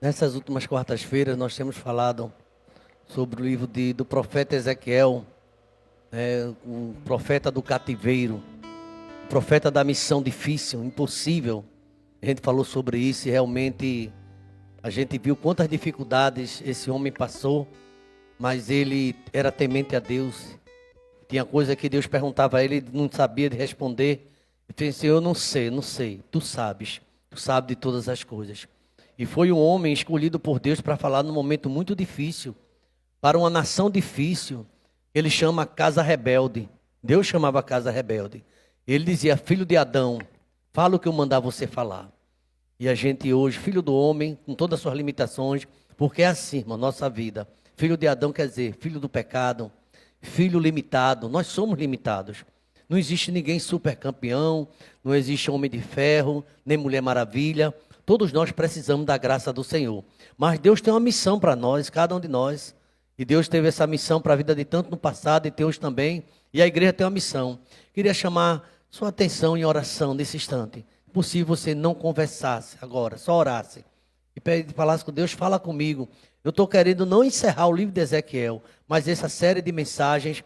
Nessas últimas quartas-feiras nós temos falado sobre o livro do profeta Ezequiel, o profeta do cativeiro, o profeta da missão difícil, impossível. A gente falou sobre isso e realmente a gente viu quantas dificuldades esse homem passou, mas ele era temente a Deus. Tinha coisa que Deus perguntava a ele, ele não sabia de responder. Ele disse: eu não sei, tu sabes de todas as coisas. E foi um homem escolhido por Deus para falar num momento muito difícil, para uma nação difícil. Ele chama a casa rebelde. Deus chamava a casa rebelde. Ele dizia: filho de Adão, fala o que eu mandar você falar. E a gente hoje, filho do homem, com todas as suas limitações, porque é assim, irmão, nossa vida. Filho de Adão quer dizer filho do pecado, filho limitado. Nós somos limitados. Não existe ninguém super campeão, não existe homem de ferro, nem mulher maravilha. Todos nós precisamos da graça do Senhor. Mas Deus tem uma missão para nós, cada um de nós. E Deus teve essa missão para a vida de tanto no passado e tem hoje também. E a igreja tem uma missão. Queria chamar sua atenção em oração nesse instante. Se possível você não conversasse agora, só orasse. E falasse com Deus: fala comigo. Eu estou querendo não encerrar o livro de Ezequiel, mas essa série de mensagens,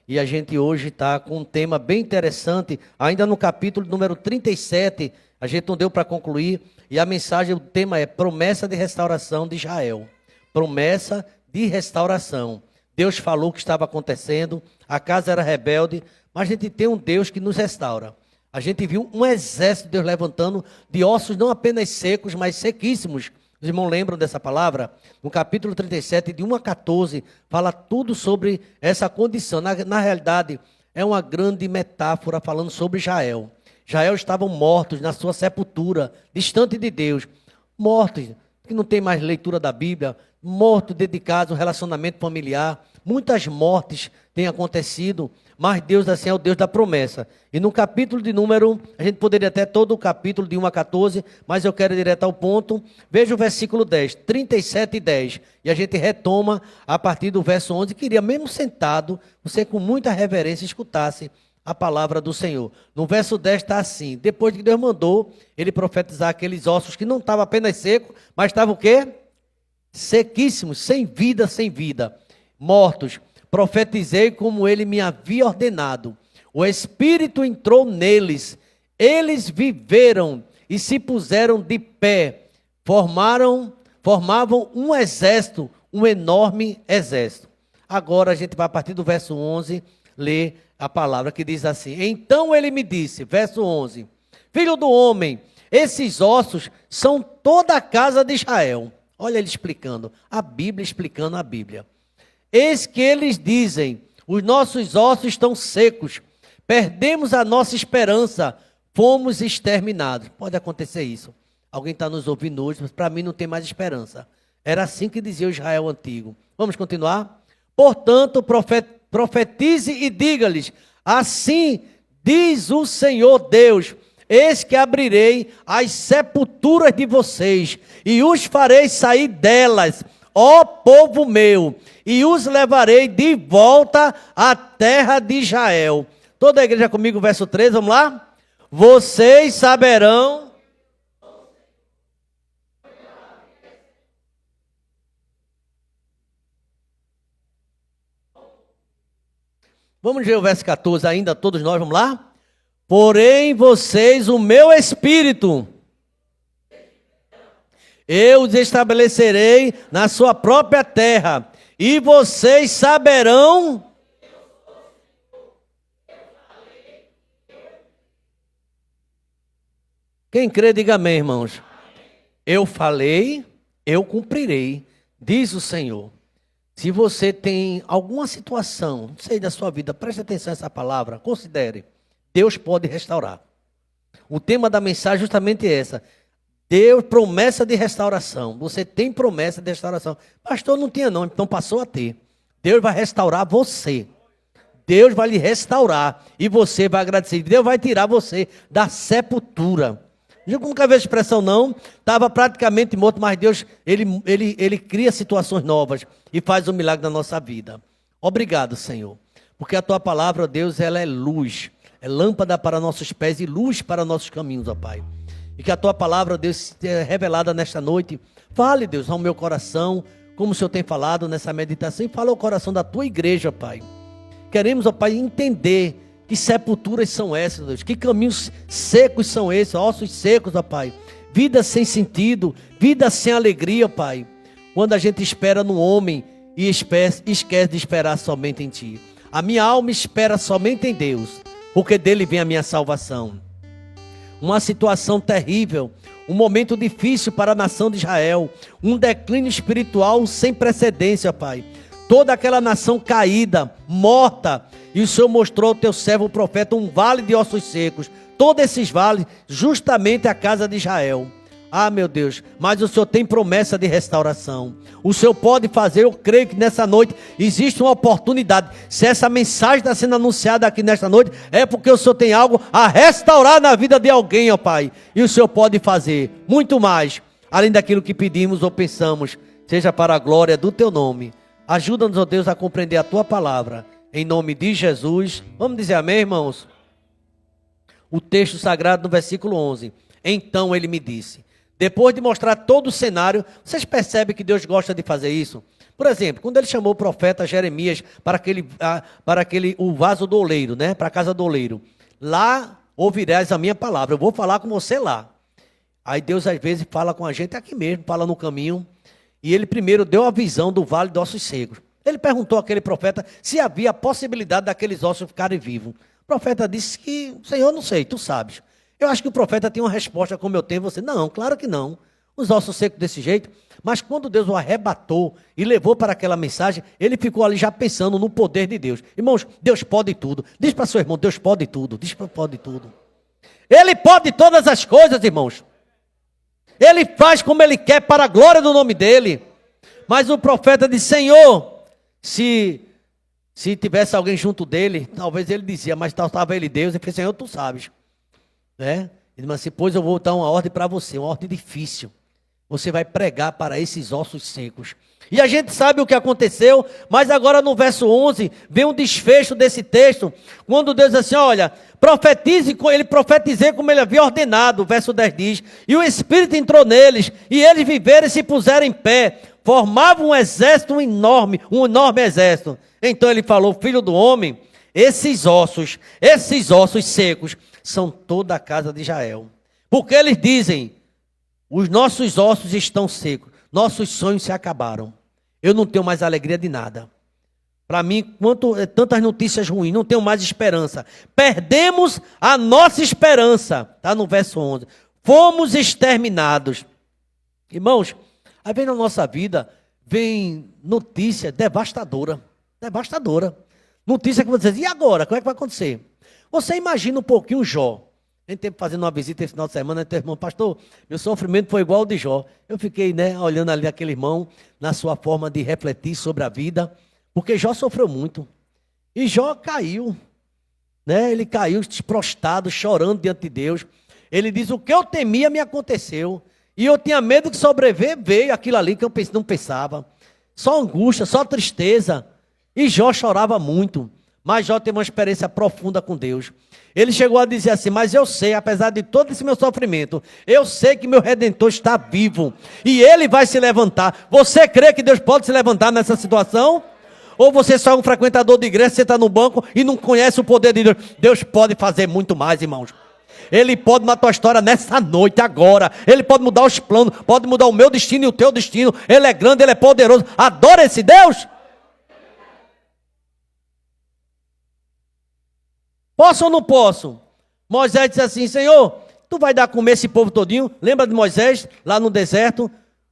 e a gente hoje está com um tema bem interessante, ainda no capítulo número 37, a gente não deu para concluir, e a mensagem, o tema é promessa de restauração de Israel. Promessa de restauração. Deus falou o que estava acontecendo, a casa era rebelde, mas a gente tem um Deus que nos restaura. A gente viu um exército de Deus levantando de ossos não apenas secos, mas sequíssimos. Os irmãos lembram dessa palavra? No capítulo 37, de 1 a 14, fala tudo sobre essa condição. Na realidade, é uma grande metáfora falando sobre Israel. Israel estavam mortos na sua sepultura, distante de Deus. Mortos, que não tem mais leitura da Bíblia, mortos dedicados ao relacionamento familiar. Muitas mortes têm acontecido, mas Deus assim é o Deus da promessa. E no capítulo de número, a gente poderia até todo o capítulo de 1 a 14, mas eu quero ir direto ao ponto. Veja o versículo 10, 37 e 10. E a gente retoma a partir do verso 11. Queria mesmo sentado, você com muita reverência escutasse a palavra do Senhor. No verso 10 está assim: depois que Deus mandou ele profetizar aqueles ossos que não estavam apenas secos, mas estavam o quê? Sequíssimos, sem vida, mortos. Profetizei como ele me havia ordenado. O Espírito entrou neles. Eles viveram e se puseram de pé. Formavam um exército, um enorme exército. Agora a gente vai a partir do verso 11 ler a palavra que diz assim: então ele me disse, verso 11: filho do homem, esses ossos são toda a casa de Israel. Olha ele explicando, a Bíblia explicando a Bíblia. Eis que eles dizem: os nossos ossos estão secos, perdemos a nossa esperança, fomos exterminados. Pode acontecer isso. Alguém está nos ouvindo hoje, mas para mim não tem mais esperança. Era assim que dizia o Israel antigo. Vamos continuar? Portanto, profetize e diga-lhes: assim diz o Senhor Deus: eis que abrirei as sepulturas de vocês e os farei sair delas, ó povo meu, e os levarei de volta à terra de Israel. Toda a igreja comigo, verso 3, vamos lá? Vocês saberão. Vamos ver o verso 14 ainda, todos nós, vamos lá? Porém vocês o meu espírito, eu os estabelecerei na sua própria terra, e vocês saberão. Quem crê, diga amém, irmãos. Eu falei, eu cumprirei, diz o Senhor. Se você tem alguma situação, não sei da sua vida, preste atenção a essa palavra, considere. Deus pode restaurar. O tema da mensagem é justamente essa. Deus, promessa de restauração. Você tem promessa de restauração. Pastor, não tinha não, então passou a ter. Deus vai restaurar você. Deus vai lhe restaurar e você vai agradecer. Deus vai tirar você da sepultura. Eu nunca vi essa expressão não. Estava praticamente morto, mas Deus, ele cria situações novas e faz um milagre na nossa vida. Obrigado, Senhor. Porque a tua palavra, Deus, ela é luz. É lâmpada para nossos pés e luz para nossos caminhos, ó Pai. e que a tua palavra, Deus, seja revelada nesta noite. Fale, Deus, ao meu coração, como o Senhor tem falado nessa meditação, e fala ao coração da tua igreja, Pai. Queremos, ó Pai, entender que sepulturas são essas, Deus, que caminhos secos são esses, ossos secos, ó Pai. Vida sem sentido, vida sem alegria, Pai. Quando a gente espera no homem e esquece de esperar somente em Ti. A minha alma espera somente em Deus, porque dele vem a minha salvação. Uma situação terrível, um momento difícil para a nação de Israel, um declínio espiritual sem precedência, Pai. Toda aquela nação caída, morta, e o Senhor mostrou ao teu servo o profeta um vale de ossos secos. Todos esses vales, justamente a casa de Israel. Ah, meu Deus, mas o Senhor tem promessa de restauração. O Senhor pode fazer, eu creio que nessa noite existe uma oportunidade. Se essa mensagem está sendo anunciada aqui nesta noite, é porque o Senhor tem algo a restaurar na vida de alguém, ó Pai. E o Senhor pode fazer muito mais, além daquilo que pedimos ou pensamos, seja para a glória do teu nome. Ajuda-nos, ó Deus, a compreender a tua palavra. Em nome de Jesus. Vamos dizer amém, irmãos? O texto sagrado no versículo 11. Então ele me disse. Depois de mostrar todo o cenário, vocês percebem que Deus gosta de fazer isso? Por exemplo, quando ele chamou o profeta Jeremias para o vaso do oleiro, né? Para a casa do oleiro. Lá ouvirás a minha palavra, eu vou falar com você lá. Aí Deus às vezes fala com a gente aqui mesmo, fala no caminho. E ele primeiro deu a visão do vale de ossos secos. Ele perguntou àquele profeta se havia a possibilidade daqueles ossos ficarem vivos. O profeta disse que, Senhor, não sei, tu sabes. Eu acho que o profeta tinha uma resposta como eu tenho, você, não, claro que não. Os ossos secos desse jeito. Mas quando Deus o arrebatou e levou para aquela mensagem, ele ficou ali já pensando no poder de Deus. Irmãos, Deus pode tudo. Diz para seu irmão, Deus pode tudo. Diz para pode tudo. Ele pode todas as coisas, irmãos. Ele faz como ele quer para a glória do nome dele. Mas o profeta disse, Senhor, se tivesse alguém junto dele, talvez ele dizia, mas estava ele Deus. Ele disse, Senhor, tu sabes. Ele disse assim, pois eu vou dar uma ordem para você, uma ordem difícil. Você vai pregar para esses ossos secos. E a gente sabe o que aconteceu, mas agora no verso 11, vem um desfecho desse texto, quando Deus diz assim, olha, profetizei como ele havia ordenado, o verso 10 diz, e o Espírito entrou neles, e eles viveram e se puseram em pé, formavam um exército enorme, um enorme exército. Então ele falou, filho do homem, esses ossos secos, são toda a casa de Israel. Porque eles dizem, os nossos ossos estão secos, nossos sonhos se acabaram. Eu não tenho mais alegria de nada. Para mim, tantas notícias ruins, não tenho mais esperança. Perdemos a nossa esperança. Está no verso 11. Fomos exterminados. Irmãos, às vezes na nossa vida, vem notícia devastadora. Devastadora. Notícia que você diz, e agora? Como é que vai acontecer? Você imagina um pouquinho Jó. A gente teve fazendo uma visita esse final de semana, né, irmão, pastor, meu sofrimento foi igual ao de Jó. Eu fiquei, olhando ali aquele irmão, na sua forma de refletir sobre a vida, porque Jó sofreu muito. E Jó caiu, ele caiu prostrado, chorando diante de Deus. Ele diz, o que eu temia me aconteceu. E eu tinha medo que sobreviver, veio aquilo ali que eu não pensava. Só angústia, só tristeza. E Jó chorava muito. Mas Jó teve uma experiência profunda com Deus. Ele chegou a dizer assim, mas eu sei, apesar de todo esse meu sofrimento, eu sei que meu Redentor está vivo. E Ele vai se levantar. Você crê que Deus pode se levantar nessa situação? Ou você só é um frequentador de igreja, você está no banco e não conhece o poder de Deus? Deus pode fazer muito mais, irmãos. Ele pode mudar a tua história nessa noite, agora. Ele pode mudar os planos, pode mudar o meu destino e o teu destino. Ele é grande, Ele é poderoso. Adora esse Deus? Posso ou não posso? Moisés disse assim, Senhor, tu vai dar a comer esse povo todinho? Lembra de Moisés, lá no deserto?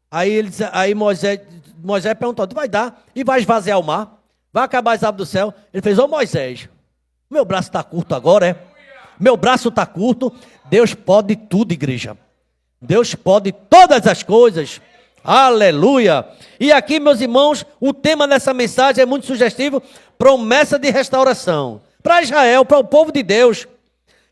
Aí Moisés perguntou, tu vai dar? E vai esvaziar o mar? Vai acabar as aves do céu? Ele fez, Moisés, meu braço está curto agora, é? Meu braço está curto. Deus pode tudo, igreja. Deus pode todas as coisas. Aleluia. E aqui, meus irmãos, o tema dessa mensagem é muito sugestivo. Promessa de restauração. Para Israel, para o povo de Deus.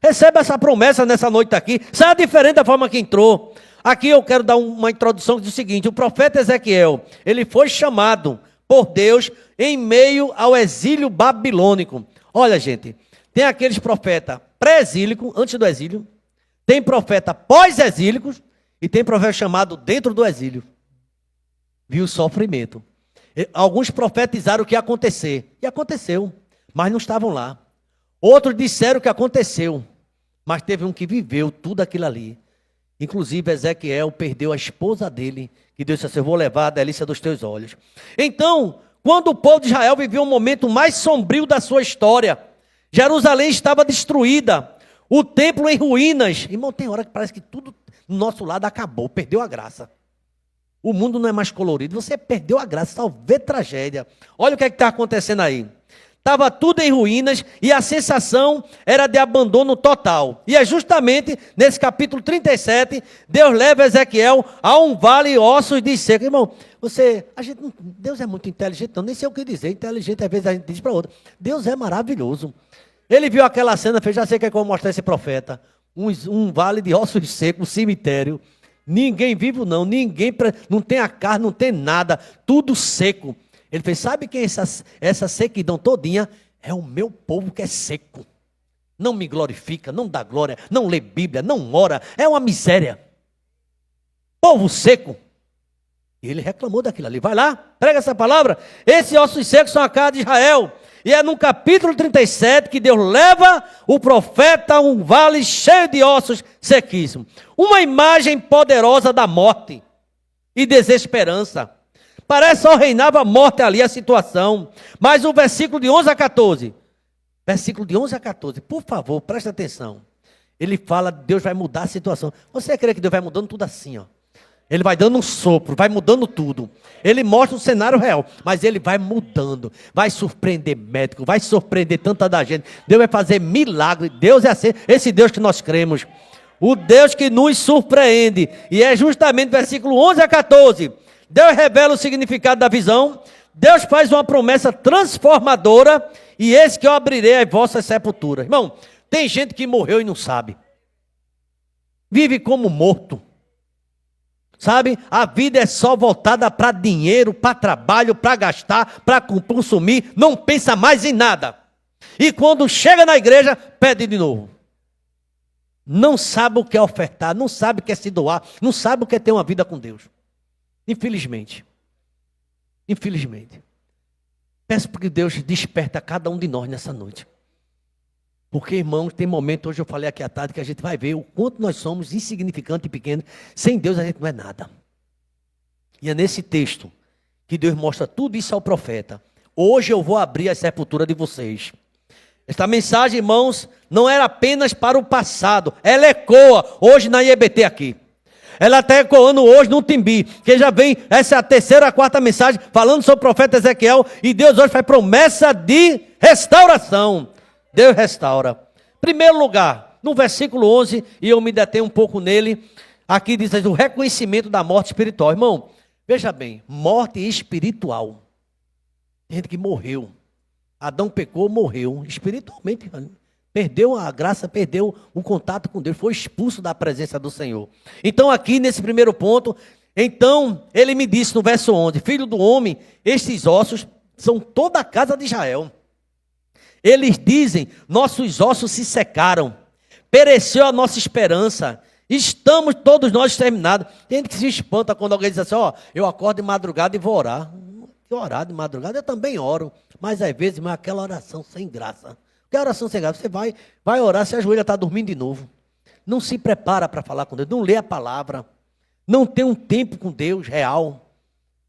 Receba essa promessa nessa noite aqui. Será diferente da forma que entrou. Aqui eu quero dar uma introdução que diz o seguinte. O profeta Ezequiel, ele foi chamado por Deus em meio ao exílio babilônico. Olha, gente, tem aqueles profetas pré-exílicos, antes do exílio. Tem profeta pós-exílicos e tem profeta chamado dentro do exílio. Viu o sofrimento. Alguns profetizaram o que ia acontecer. E aconteceu, mas não estavam lá. Outros disseram o que aconteceu, mas teve um que viveu tudo aquilo ali. Inclusive Ezequiel perdeu a esposa dele, que Deus disse: eu vou levar a delícia dos teus olhos. Então, quando o povo de Israel viveu um momento mais sombrio da sua história, Jerusalém estava destruída, o templo em ruínas. Irmão, tem hora que parece que tudo do nosso lado acabou, perdeu a graça. O mundo não é mais colorido, você perdeu a graça, só vê tragédia. Olha o que está acontecendo aí. Estava tudo em ruínas e a sensação era de abandono total. E é justamente nesse capítulo 37, Deus leva Ezequiel a um vale de ossos de seco. Irmão, Deus é muito inteligente, não, nem sei o que dizer. Inteligente, às vezes a gente diz para outro. Deus é maravilhoso. Ele viu aquela cena, fez: já sei o que é que eu vou mostrar esse profeta. Um vale de ossos secos, um cemitério. Ninguém vivo não, não tem a carne, não tem nada, tudo seco. Ele fez: sabe quem é essa sequidão todinha? É o meu povo que é seco. Não me glorifica, não dá glória, não lê Bíblia, não ora, é uma miséria. Povo seco. E ele reclamou daquilo ali. Vai lá, prega essa palavra. Esses ossos secos são a casa de Israel. E é no capítulo 37 que Deus leva o profeta a um vale cheio de ossos sequíssimos. Uma imagem poderosa da morte e desesperança. Parece só reinava a morte ali, a situação. Mas o versículo de 11 a 14. Versículo de 11 a 14. Por favor, preste atenção. Ele fala: Deus vai mudar a situação. Você crê que Deus vai mudando tudo assim, ó? Ele vai dando um sopro, vai mudando tudo. Ele mostra o cenário real, mas ele vai mudando. Vai surpreender médico, vai surpreender tanta da gente. Deus vai fazer milagre. Deus é assim, esse Deus que nós cremos. O Deus que nos surpreende. E é justamente versículo 11 a 14. Deus revela o significado da visão. Deus faz uma promessa transformadora. E eis que eu abrirei as vossas sepulturas. Irmão, tem gente que morreu e não sabe. Vive como morto. Sabe, a vida é só voltada para dinheiro, para trabalho, para gastar, para consumir, não pensa mais em nada. E quando chega na igreja, pede de novo. Não sabe o que é ofertar, não sabe o que é se doar, não sabe o que é ter uma vida com Deus. Infelizmente. Infelizmente. Peço que Deus desperta cada um de nós nessa noite. Porque, irmãos, tem momento, hoje eu falei aqui à tarde, que a gente vai ver o quanto nós somos insignificantes e pequenos. Sem Deus a gente não é nada. E é nesse texto que Deus mostra tudo isso ao profeta. Hoje eu vou abrir a sepultura de vocês. Esta mensagem, irmãos, não era apenas para o passado. Ela ecoa hoje na IEBT aqui. Ela está ecoando hoje no Timbi, que já vem, essa é a terceira, a quarta mensagem, falando sobre o profeta Ezequiel. E Deus hoje faz promessa de restauração. Deus restaura. Primeiro lugar, no versículo 11, e eu me detenho um pouco nele, aqui diz o reconhecimento da morte espiritual. Irmão, veja bem, morte espiritual. Tem gente que morreu. Adão pecou, morreu espiritualmente. Perdeu a graça, perdeu o contato com Deus, foi expulso da presença do Senhor. Então aqui nesse primeiro ponto, então ele me disse no verso 11, filho do homem, estes ossos são toda a casa de Israel. Eles dizem: nossos ossos se secaram, pereceu a nossa esperança, estamos todos nós exterminados. Tem gente que se espanta quando alguém diz assim: ó, eu acordo de madrugada e vou orar. Orar de madrugada, eu também oro, mas às vezes é aquela oração sem graça. Que é oração sem graça? Você vai orar, se a joelha está dormindo de novo. Não se prepara para falar com Deus, não lê a palavra, não tem um tempo com Deus real.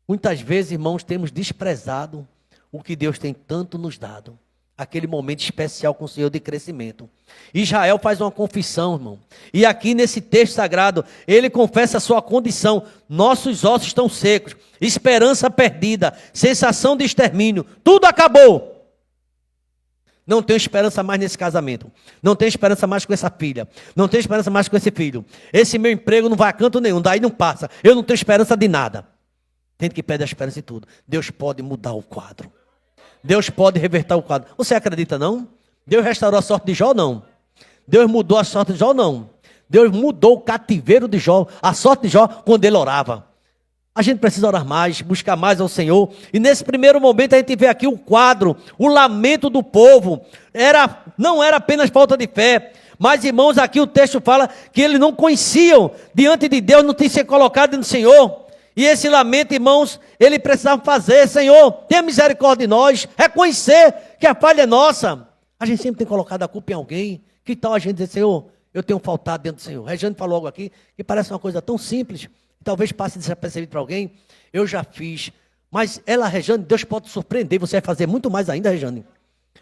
Muitas vezes, irmãos, temos desprezado o que Deus tem tanto nos dado. Aquele momento especial com o Senhor de crescimento. Israel faz uma confissão, irmão. E aqui nesse texto sagrado, ele confessa a sua condição. Nossos ossos estão secos, esperança perdida, sensação de extermínio. Tudo acabou. Não tenho esperança mais nesse casamento. Não tenho esperança mais com essa filha. Não tenho esperança mais com esse filho. Esse meu emprego não vai a canto nenhum, daí não passa. Eu não tenho esperança de nada. Tem que perder a esperança de tudo. Deus pode mudar o quadro. Deus pode reverter o quadro. Você acredita não? Deus restaurou a sorte de Jó? Não. Deus mudou a sorte de Jó? Não. Deus mudou o cativeiro de Jó, a sorte de Jó, quando ele orava. A gente precisa orar mais, buscar mais ao Senhor. E nesse primeiro momento a gente vê aqui o quadro, o lamento do povo. Não era apenas falta de fé, Mas, irmãos, aqui o texto fala que eles não conheciam diante de Deus, não tinham se colocado no Senhor. E esse lamento, irmãos, ele precisava fazer: Senhor, tenha misericórdia de nós, reconhecer que a falha é nossa. A gente sempre tem colocado a culpa em alguém. Que tal a gente dizer: Senhor, eu tenho faltado dentro do Senhor? Regiane falou algo aqui que parece uma coisa tão simples, talvez passe desapercebido para alguém. Eu já fiz, mas ela, Regiane, Deus pode surpreender, você vai fazer muito mais ainda, Regiane,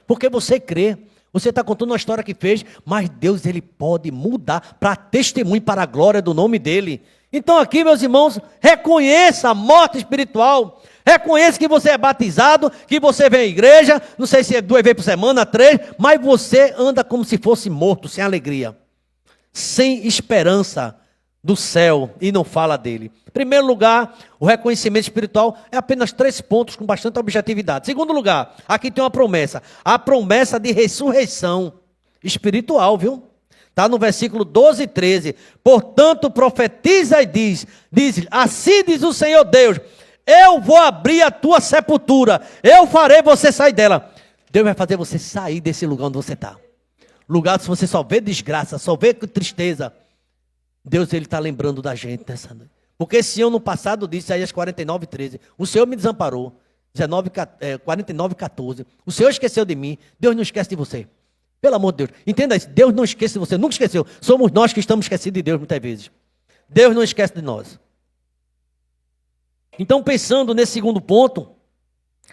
porque você crê. Você está contando uma história que fez, mas Deus, ele pode mudar para testemunho, para a glória do nome dele. Então aqui, meus irmãos, reconheça a morte espiritual. Reconheça que você é batizado, que você vem à igreja, não sei se é 2 vezes por semana, 3, mas você anda como se fosse morto, sem alegria, sem esperança do céu, e não fala dele. Em primeiro lugar, o reconhecimento espiritual é apenas 3 pontos com bastante objetividade. Segundo lugar, aqui tem uma promessa, a promessa de ressurreição espiritual, viu? Está no versículo 12 e 13. Portanto, profetiza e diz, assim diz o Senhor Deus: eu vou abrir a tua sepultura, eu farei você sair dela. Deus vai fazer você sair desse lugar onde você está. Lugar se você só vê desgraça, só vê tristeza. Deus, ele está lembrando da gente nessa noite. Porque esse ano passado disse, Isaías 49, 13, o Senhor me desamparou. 49, 14. O Senhor esqueceu de mim. Deus não esquece de você. Pelo amor de Deus. Entenda isso. Deus não esquece de você. Nunca esqueceu. Somos nós que estamos esquecidos de Deus muitas vezes. Deus não esquece de nós. Então, pensando nesse segundo ponto,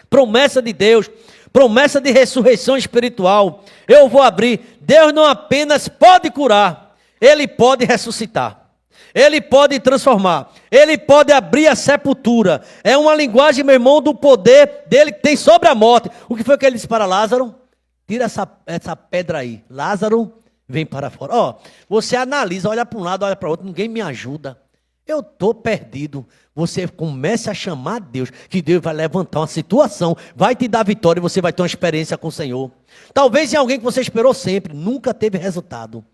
promessa de Deus, promessa de ressurreição espiritual. Eu vou abrir. Deus não apenas pode curar, ele pode ressuscitar. Ele pode transformar. Ele pode abrir a sepultura. É uma linguagem, meu irmão, do poder dele que tem sobre a morte. O que foi que ele disse para Lázaro? Tira essa pedra aí. Lázaro, vem para fora. Ó, você analisa, olha para um lado, olha para o outro. Ninguém me ajuda. Eu estou perdido. Você comece a chamar Deus, que Deus vai levantar uma situação, vai te dar vitória e você vai ter uma experiência com o Senhor. Talvez em alguém que você esperou sempre, nunca teve resultado.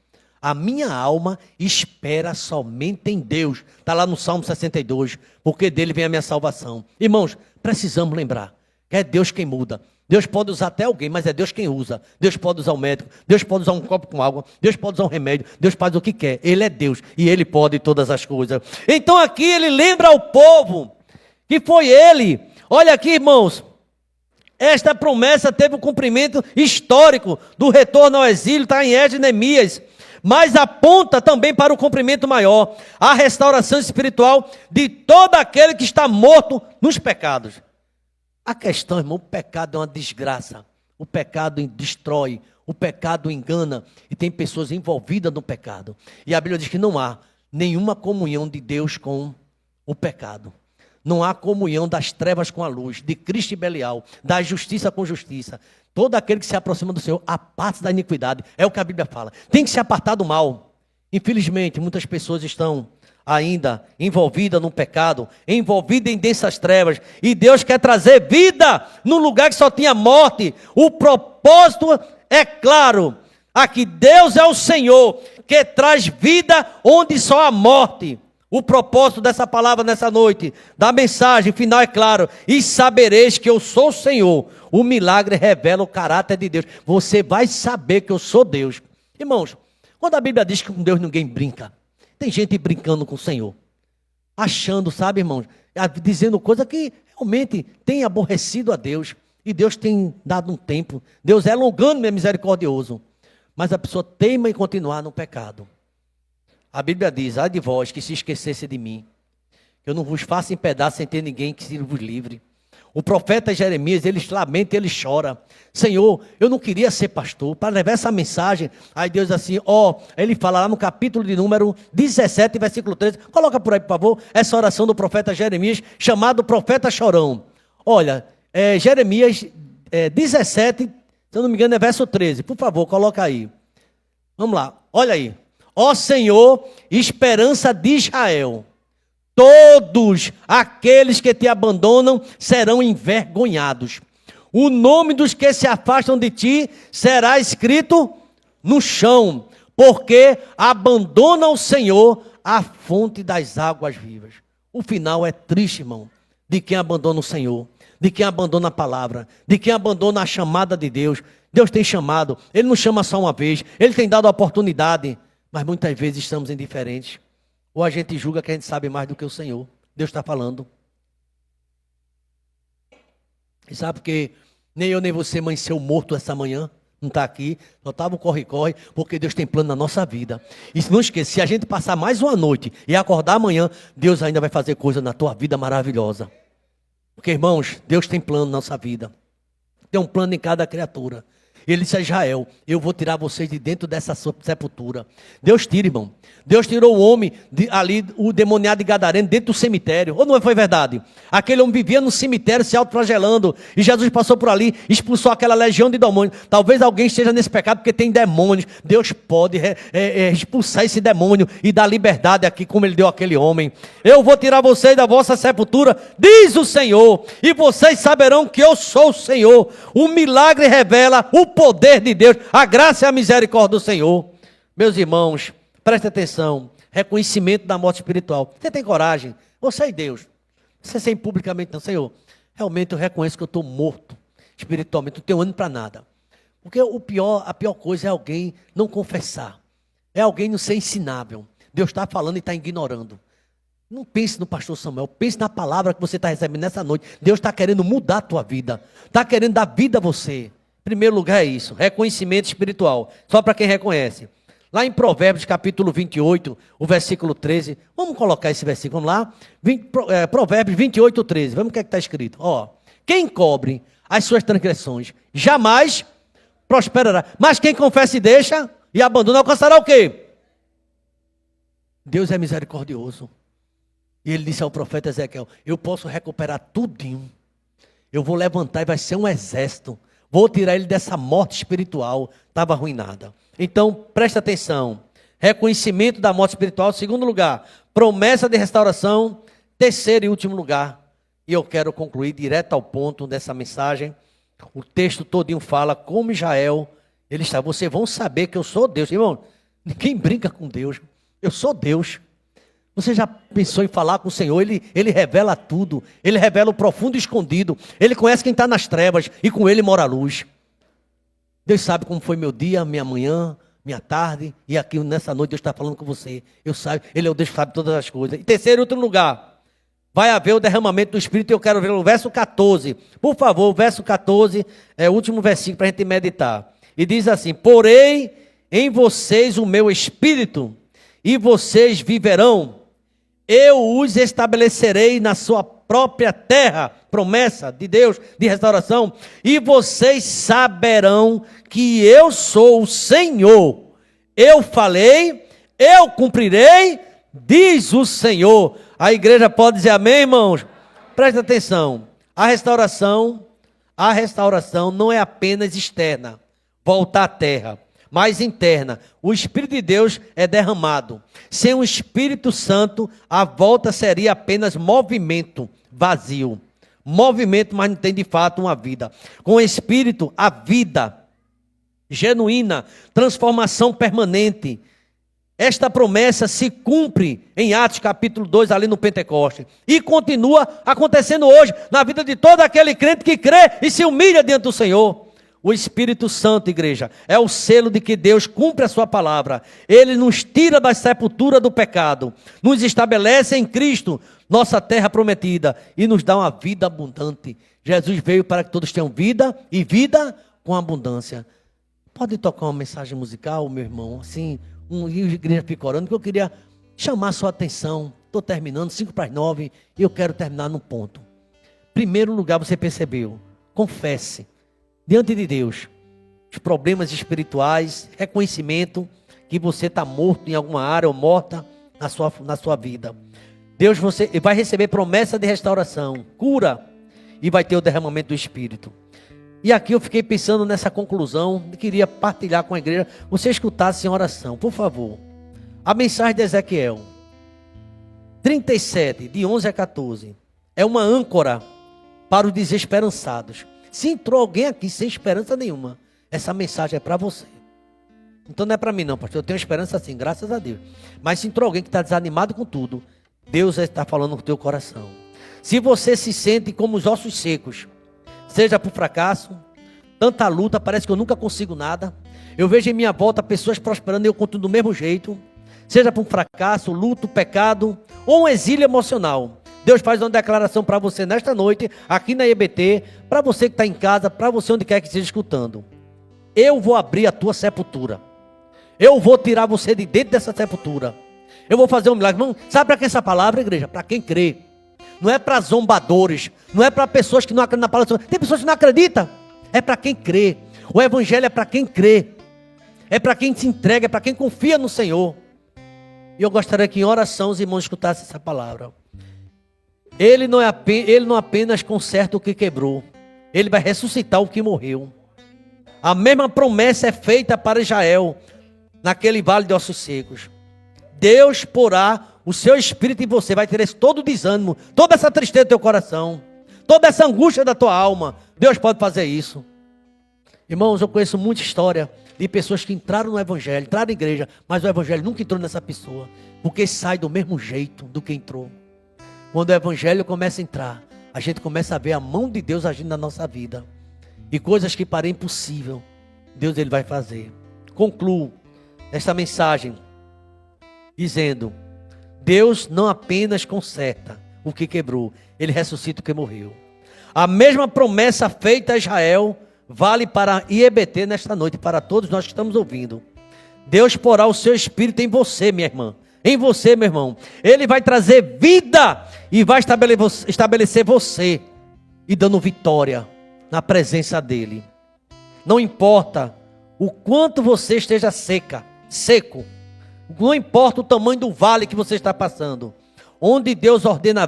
A minha alma espera somente em Deus. Está lá no Salmo 62. Porque dele vem a minha salvação. Irmãos, precisamos lembrar que é Deus quem muda. Deus pode usar até alguém, mas é Deus quem usa. Deus pode usar um médico. Deus pode usar um copo com água. Deus pode usar um remédio. Deus faz o que quer. Ele é Deus e ele pode todas as coisas. Então aqui ele lembra ao povo que foi ele. Olha aqui, irmãos. Esta promessa teve um cumprimento histórico do retorno ao exílio. Está em Esdras e Neemias. Mas aponta também para o cumprimento maior, a restauração espiritual de todo aquele que está morto nos pecados. A questão, irmão, o pecado é uma desgraça. O pecado destrói, o pecado engana e tem pessoas envolvidas no pecado. E a Bíblia diz que não há nenhuma comunhão de Deus com o pecado. Não há comunhão das trevas com a luz, de Cristo e Belial, da justiça com justiça. Todo aquele que se aproxima do Senhor, aparta da iniquidade. É o que a Bíblia fala. Tem que se apartar do mal. Infelizmente, muitas pessoas estão ainda envolvidas no pecado, envolvidas em densas trevas. E Deus quer trazer vida num lugar que só tinha morte. O propósito é claro. Aqui Deus é o Senhor que traz vida onde só há morte. O propósito dessa palavra nessa noite, da mensagem final é claro: e sabereis que eu sou o Senhor. O milagre revela o caráter de Deus. Você vai saber que eu sou Deus. Irmãos, quando a Bíblia diz que com Deus ninguém brinca, tem gente brincando com o Senhor, achando, sabe, irmãos, dizendo coisa que realmente tem aborrecido a Deus. E Deus tem dado um tempo. Deus é longânimo e misericordioso. Mas a pessoa teima em continuar no pecado. A Bíblia diz: ai de vós que se esquecesse de mim, que eu não vos faço em pedaços sem ter ninguém que se vos livre. O profeta Jeremias, ele lamenta, ele chora: Senhor, eu não queria ser pastor, para levar essa mensagem. Aí Deus assim, ele fala lá no capítulo de número 17, versículo 13, coloca por aí, por favor, essa oração do profeta Jeremias, chamado profeta chorão. Olha, Jeremias 17, se eu não me engano é verso 13, por favor, coloca aí. Vamos lá, olha aí. Ó Senhor, esperança de Israel, todos aqueles que te abandonam serão envergonhados. O nome dos que se afastam de ti será escrito no chão, porque abandona o Senhor a fonte das águas vivas. O final é triste, irmão, de quem abandona o Senhor, de quem abandona a palavra, de quem abandona a chamada de Deus, Deus tem chamado. Ele não chama só uma vez. Ele tem dado a oportunidade. Mas muitas vezes estamos indiferentes. Ou a gente julga que a gente sabe mais do que o Senhor. Deus está falando. E sabe por quê? Nem eu nem você amanheceu morto essa manhã. Não está aqui. Só estava um corre-corre. Porque Deus tem plano na nossa vida. E não esqueça, se a gente passar mais uma noite e acordar amanhã, Deus ainda vai fazer coisa na tua vida maravilhosa. Porque, irmãos, Deus tem plano na nossa vida. Tem um plano em cada criatura. Ele disse a Israel, eu vou tirar vocês de dentro dessa sepultura. Deus tira, irmão. Deus tirou o homem ali, o demoniado de Gadareno, dentro do cemitério. Ou não foi verdade? Aquele homem vivia no cemitério se autoflagelando. E Jesus passou por ali, expulsou aquela legião de demônios. Talvez alguém esteja nesse pecado porque tem demônios. Deus pode expulsar esse demônio e dar liberdade aqui, como ele deu àquele homem. Eu vou tirar vocês da vossa sepultura, diz o Senhor. E vocês saberão que eu sou o Senhor. O milagre revela o poder de Deus, a graça e a misericórdia do Senhor. Meus irmãos, preste atenção. Reconhecimento da morte espiritual. Você tem coragem? Você e Deus. Você sem publicamente não. Senhor, realmente eu reconheço que eu estou morto espiritualmente. Não tenho ânimo para nada. Porque a pior coisa é alguém não confessar. É alguém não ser ensinável. Deus está falando e está ignorando. Não pense no pastor Samuel. Pense na palavra que você está recebendo nessa noite. Deus está querendo mudar a tua vida. Está querendo dar vida a você. Em primeiro lugar é isso, reconhecimento espiritual, só para quem reconhece. Lá em Provérbios capítulo 28, o versículo 13, vamos colocar esse versículo, vamos lá, Provérbios 28, 13, vamos ver o que está escrito. Ó, quem cobre as suas transgressões, jamais prosperará, mas quem confessa e deixa e abandona, alcançará o quê? Deus é misericordioso. E ele disse ao profeta Ezequiel, eu posso recuperar tudinho, eu vou levantar e vai ser um exército. Vou tirar ele dessa morte espiritual. Estava arruinada. Então, presta atenção. Reconhecimento da morte espiritual. Segundo lugar, promessa de restauração. Terceiro e último lugar. E eu quero concluir direto ao ponto dessa mensagem. O texto todinho fala como Israel, ele está. Vocês vão saber que eu sou Deus. Irmão, ninguém brinca com Deus. Eu sou Deus. Você já pensou em falar com o Senhor? Ele revela tudo. Ele revela o profundo e escondido. Ele conhece quem está nas trevas e com ele mora a luz. Deus sabe como foi meu dia, minha manhã, minha tarde. E aqui nessa noite Deus está falando com você. Eu sei, Ele é o Deus que sabe todas as coisas. E terceiro e último lugar. Vai haver o derramamento do Espírito. E eu quero ver o verso 14. Por favor, o verso 14 é o último versículo para a gente meditar. E diz assim, porei em vocês o meu Espírito e vocês viverão. Eu os estabelecerei na sua própria terra, promessa de Deus, de restauração, e vocês saberão que eu sou o Senhor. Eu falei, eu cumprirei, diz o Senhor. A igreja pode dizer amém, irmãos? Presta atenção, a restauração não é apenas externa, voltar à terra, mas interna. O Espírito de Deus é derramado. Sem o Espírito Santo, a volta seria apenas movimento vazio. Movimento, mas não tem de fato uma vida. Com o Espírito, a vida genuína, transformação permanente. Esta promessa se cumpre em Atos capítulo 2, ali no Pentecoste. E continua acontecendo hoje, na vida de todo aquele crente que crê e se humilha diante do Senhor. O Espírito Santo, igreja, é o selo de que Deus cumpre a sua palavra. Ele nos tira da sepultura do pecado, nos estabelece em Cristo, nossa terra prometida, e nos dá uma vida abundante. Jesus veio para que todos tenham vida e vida com abundância. Pode tocar uma mensagem musical, meu irmão? Assim, a igreja fica orando, que eu queria chamar a sua atenção. Estou terminando, 8:55, e eu quero terminar num ponto. Primeiro lugar, você percebeu, confesse diante de Deus os problemas espirituais, reconhecimento que você está morto em alguma área ou morta na sua vida. Deus, você vai receber promessa de restauração, cura, e vai ter o derramamento do Espírito. E aqui eu fiquei pensando nessa conclusão, e queria partilhar com a igreja, você escutasse em oração, por favor. A mensagem de Ezequiel 37, de 11 a 14, é uma âncora para os desesperançados. Se entrou alguém aqui sem esperança nenhuma, essa mensagem é para você. Então não é para mim não, pastor. Eu tenho esperança sim, graças a Deus. Mas se entrou alguém que está desanimado com tudo, Deus está falando com o teu coração. Se você se sente como os ossos secos, seja por fracasso, tanta luta, parece que eu nunca consigo nada. Eu vejo em minha volta pessoas prosperando e eu continuo do mesmo jeito. Seja por um fracasso, luto, pecado ou um exílio emocional. Deus faz uma declaração para você nesta noite, aqui na IBT, para você que está em casa, para você onde quer que esteja escutando. Eu vou abrir a tua sepultura. Eu vou tirar você de dentro dessa sepultura. Eu vou fazer um milagre. Irmão, sabe para que essa palavra, igreja? Para quem crê. Não é para zombadores. Não é para pessoas que não acreditam na palavra. Tem pessoas que não acreditam. É para quem crê. O evangelho é para quem crê. É para quem se entrega, é para quem confia no Senhor. E eu gostaria que em oração os irmãos escutassem essa palavra. Ele não apenas conserta o que quebrou. Ele vai ressuscitar o que morreu. A mesma promessa é feita para Israel, naquele vale de ossos secos. Deus porá o seu espírito em você, vai ter todo o desânimo, toda essa tristeza do teu coração, toda essa angústia da tua alma. Deus pode fazer isso. Irmãos, eu conheço muita história de pessoas que entraram no evangelho, entraram na igreja, mas o evangelho nunca entrou nessa pessoa, porque sai do mesmo jeito do que entrou. Quando o evangelho começa a entrar, a gente começa a ver a mão de Deus agindo na nossa vida. E coisas que parecem impossível, Deus ele vai fazer. Concluo esta mensagem dizendo: Deus não apenas conserta o que quebrou, Ele ressuscita o que morreu. A mesma promessa feita a Israel vale para a IEBT nesta noite, para todos nós que estamos ouvindo. Deus porá o seu espírito em você, minha irmã, em você, meu irmão. Ele vai trazer vida e vai estabelecer você e dando vitória na presença dele. Não importa o quanto você esteja seco, não importa o tamanho do vale que você está passando. Onde Deus ordena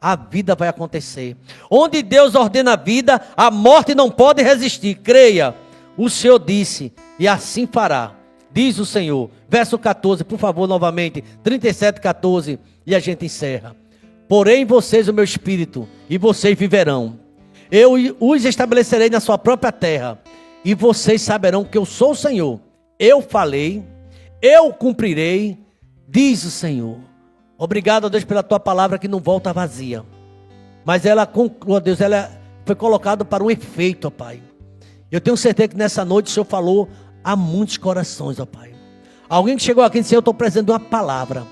a vida vai acontecer. Onde Deus ordena a vida, a morte não pode resistir. Creia, o Senhor disse, e assim fará, diz o Senhor. Verso 14, por favor, novamente, 37, 14, e a gente encerra. Porém em vocês o meu espírito, e vocês viverão. Eu os estabelecerei na sua própria terra, e vocês saberão que eu sou o Senhor. Eu falei, eu cumprirei, diz o Senhor. Obrigado, Deus, pela tua palavra que não volta vazia. Mas ela, Deus, ela foi colocada para um efeito, ó Pai. Eu tenho certeza que nessa noite o Senhor falou a muitos corações, ó Pai. Alguém que chegou aqui e disse: eu estou precisando de uma palavra.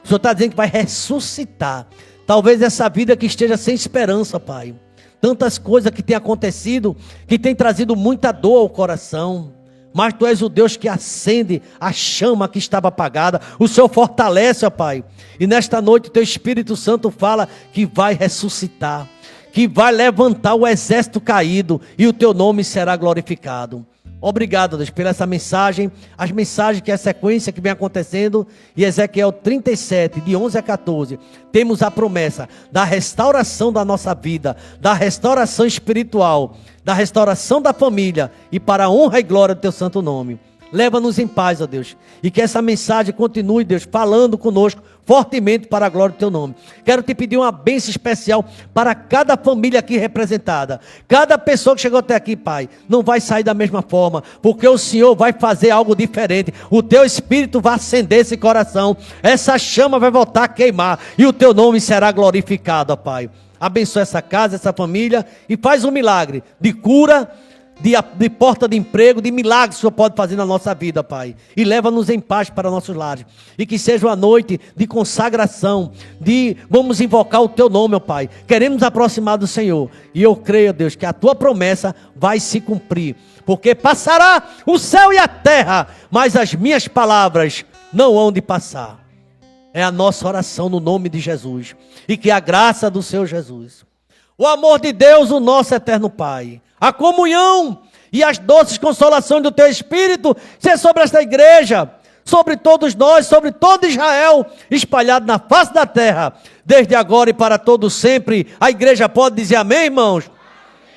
O Senhor está dizendo que vai ressuscitar. Talvez essa vida que esteja sem esperança, Pai. Tantas coisas que têm acontecido, que têm trazido muita dor ao coração. Mas Tu és o Deus que acende a chama que estava apagada. O Senhor fortalece, ó Pai. E nesta noite o Teu Espírito Santo fala que vai ressuscitar, que vai levantar o exército caído e o Teu nome será glorificado. Obrigado, Deus, pela essa mensagem, as mensagens que é a sequência que vem acontecendo. E Ezequiel 37, de 11 a 14, temos a promessa da restauração da nossa vida, da restauração espiritual, da restauração da família e para a honra e glória do Teu santo nome. Leva-nos em paz, ó Deus, e que essa mensagem continue, Deus, falando conosco fortemente para a glória do Teu nome. Quero Te pedir uma bênção especial para cada família aqui representada. Cada pessoa que chegou até aqui, Pai, não vai sair da mesma forma, porque o Senhor vai fazer algo diferente. O Teu Espírito vai acender esse coração, essa chama vai voltar a queimar e o Teu nome será glorificado, ó Pai. Abençoa essa casa, essa família e faz um milagre de cura, de porta de emprego, de milagres que o Senhor pode fazer na nossa vida, Pai. E leva-nos em paz para nossos lares. E que seja uma noite de consagração, vamos invocar o Teu nome, ó Pai. Queremos aproximar do Senhor. E eu creio, Deus, que a Tua promessa vai se cumprir. Porque passará o céu e a terra, mas as minhas palavras não hão de passar. É a nossa oração no nome de Jesus. E que a graça do Senhor Jesus, o amor de Deus, o nosso eterno Pai, a comunhão e as doces consolações do Teu Espírito seja sobre esta igreja, sobre todos nós, sobre todo Israel, espalhado na face da terra, desde agora e para todo sempre. A igreja pode dizer amém, irmãos?